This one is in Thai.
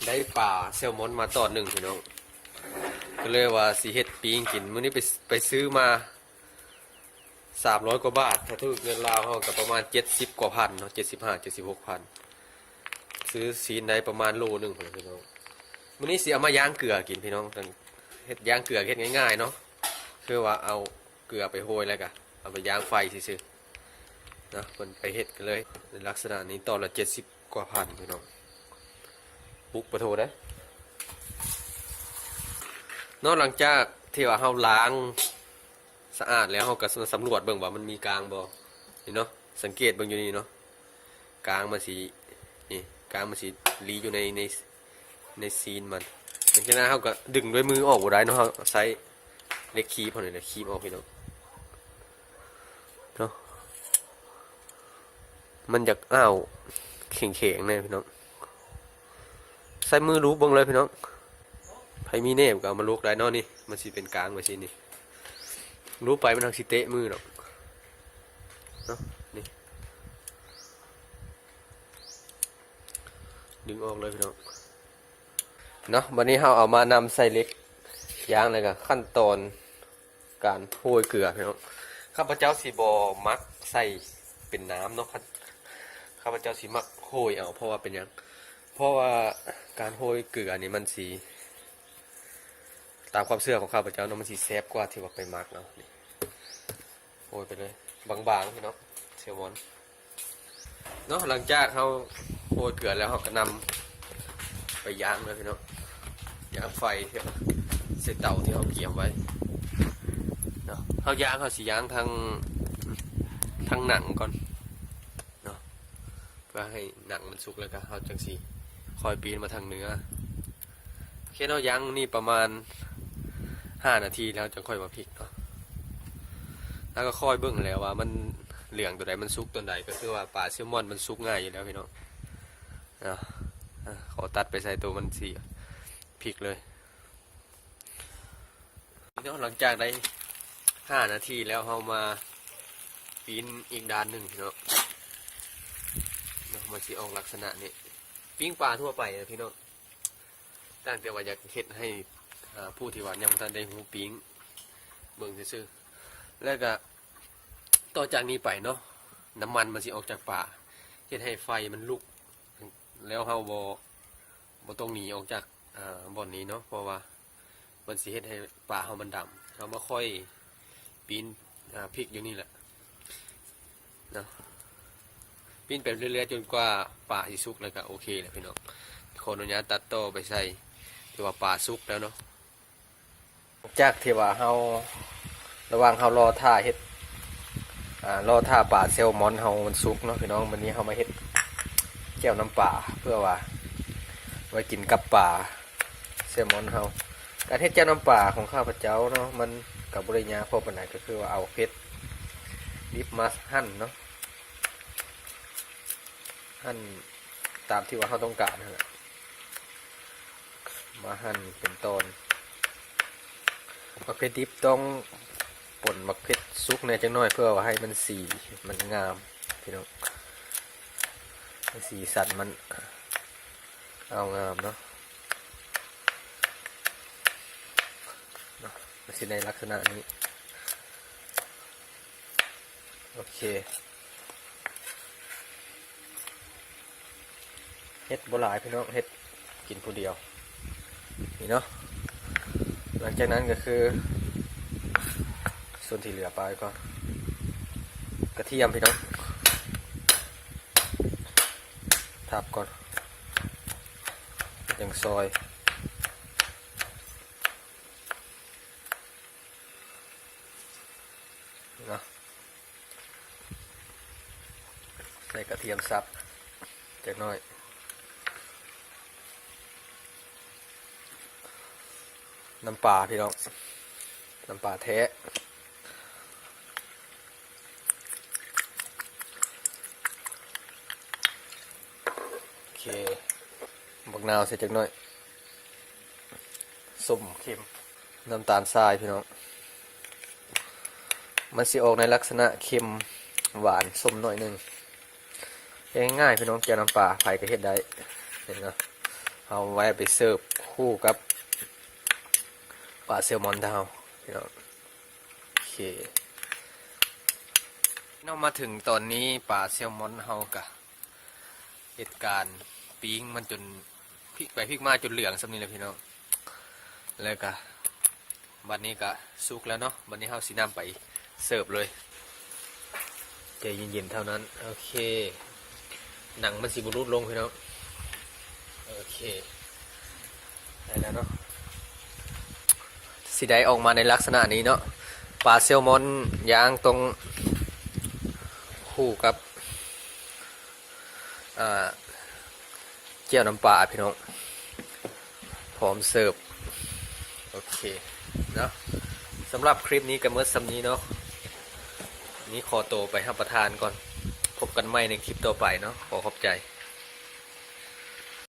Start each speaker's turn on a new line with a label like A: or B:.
A: ได้ปลาแซลมอนมาตอนหนึ่งพี่น้องก็เลยว่าสีเฮ็ดปิ้งกินมื้อนี้ไปซื้อมา300 กว่าบาทถ้าถูกเงินลาวเขากับประมาณ70 กว่าพันเนาะ76,000ซื้อซีนได้ประมาณโลนึงพี่น้องมื้อนี้สิเอามาย่างเกลือกินพี่น้องเฮ็ดย่างเกลือเฮ็ดง่ายๆเนาะคือว่าเอาเกลือไปโรยแล้วก็เอาไปย่างไฟซื่อๆนะเพิ่นไปเฮ็ดกันเลยในลักษณะนี้ตอนละ70 กว่าพันพี่น้องบุกประโทได้นอกหลังจากที่ว่าเฮาล้างสะอาดแล้วเฮาก็สำรวจเบิ่งว่ามันมีกลางบ่นี่เนาะสังเกตเบิ่งอยู่นี่เนาะกลางมันสินี่กลางมันสิลีอยู่ในซีนมันดังนั้นเฮาก็ดึงด้วยมือออกบ่ได้เนาะเฮาใช้เล็กคีบเฮานี่แหละคีบออกพี่น้องเนาะมันอยากอ้าวแข็งๆแน่พี่น้องใส่มือรูปเบิ่งเลยพี่น้องไผมีเนบก็เอามาลูกได้เนาะนี่มันสิเป็นกลางว่าซี่นี่รูปไปมันทางสิเตะมือหรอกเนาะนี่ดึงออกเลยพี่น้องเนาะวันนี้เราเอามานำใส่เล็กย่างเลยกันขั้นตอนการโรยเกลือพี่น้องข้าพเจ้าสีบอมักใส่เป็นน้ำเนาะข้าพเจ้าสีมักโรยเอาเพราะว่าเป็นยังเพราะว่าการโรยเกลือนี่มันสีตามความเชื่อของข้าพเจ้าเนาะมันสีแซ่บกว่าที่ว่าไปมักเนาะนี่โรยไปเลยบางๆพี่น้องเซลมอนเนาะหลังจากเขาโรยเกลือแล้วเขาก็นำไปย่างเลยพี่น้องย่างไฟเสร็จเตาที่เขาเกี่ยวไว้เนาะเขาย่างเขาสีย่างทั้งหนังก่อนเนาะเพื่อให้หนังมันสุกแล้วก็เขาจังสีคอยปีนมาทางเนื้อแค่เราย่างนี่ประมาณ5 นาทีแล้วจะค่อยมาพลิกเนาะแล้วก็ค่อยเบิ่งแล้วว่ามันเหลืองตัวใดมันสุกตัวใดก็คือว่าปลาแซลมอนมันสุกง่ายอยู่แล้วพี่น้องเนาะขอตัดไปใส่ตัวมันสีพลิกเลยพี่น้องหลังจากได้5 นาทีแล้วเรามาปีนอีกด้านหนึ่งพี่น้องมันสีออกลักษณะนี้ปิ้งปลาทั่วไปนะพี่น้องตั้งแต่ว่าอยากเฮ็ดให้ผู้ที่ว่ายังบ่ทันได้หูปิ้งเบิ่งซื่อๆแล้วก็ต่อจากนี้ไปเนาะน้ำมันมันสิออกจากปลาเฮ็ดให้ไฟมันลุกแล้วเฮาบ่ต้องหนีออกจากบ่อนนี้เนาะเพราะว่ามันสิเฮ็ดให้ปลาเฮามันดำเรามาค่อยปีนพริกอยู่นี่แหละเนาะปีนไปเรื่อยๆจนกว่าปลาสิสุกแล้วก็โอเคแล้วพี่น้องขออนุญาตตัดต่อไปใส่ที่ว่าปลาสุกแล้วเนาะจากที่ว่าเฮาระหว่างเฮารอท่าเฮ็ดรอท่าปลาแซลมอนเฮามันสุกเนาะพี่น้องวันนี้เฮามาเฮ็ดแจ่วน้ำปลาเพื่อว่าไว้กินกับปลาแซลมอนเฮาการเฮ็ดแจ่วน้ำปลาของข้าพเจ้าเนาะมันกับบริญญาพอปานใดก็คือว่าเอาเผ็ดดิบมาหั่นเนาะหั่นตามที่ว่าเฮาต้องการนั่นแหละมาหั่นเป็นตอนมะเขือดิบต้องป่นมะเขือสุกในจังน้อยเพื่อว่าให้มันสีมันงามพี่น้องสีสันมันเอางามเนาะมันสิในลักษณะนี้โอเคเฮ็ดบ่หลายพี่น้องเฮ็ดกินผู้เดียวนี่เนาะหลังจากนั้นก็คือส่วนที่เหลือไปก็กระเทียมพี่น้องทับก่อนอย่างซอยนะใส่กระเทียมสับจักหน่อยน้ำปลาพี่น้องน้ำปลาแท้โอเคบักนาวใส่จักหน่อยส้มเค็มน้ำตาลทรายพี่น้องมันสิออกในลักษณะเค็มหวานส้มหน่อยนึงง่ายๆพี่น้องแกงน้ำปลาไผ่ก็เฮ็ดได้เห็นเนาะ เอาไว้ไปเสิร์ฟคู่กับปลาแซลมอนเท่าพี่น้องโอเคเรามาถึงตอนนี้ปลาแซลมอนเฮากะเหตุการณ์ปิ้งมันจนพลิกไปพลิกมาจนเหลืองสำนี้เลยพี่น้องแล้วก็บัดนี้ก็สุกแล้วเนาะบัดนี้เฮาสินำไปเสิร์ฟเลยใจเย็นๆเท่านั้นโอเคหนังมันสิบุรุษลงพี่น้องโอเคได้แล้วเนาะสิได้ออกมาในลักษณะนี้เนาะปลาแซลมอนย่างตรงคู่กับเจียวน้ำปลาพี่น้องพร้อมเสิร์ฟโอเคเนาะสำหรับคลิปนี้ก็เมื่อซ้ำนี้เนาะนี้ขอตัวไปรับประทานก่อนพบกันใหม่ในคลิปต่อไปเนาะขอขอบใจ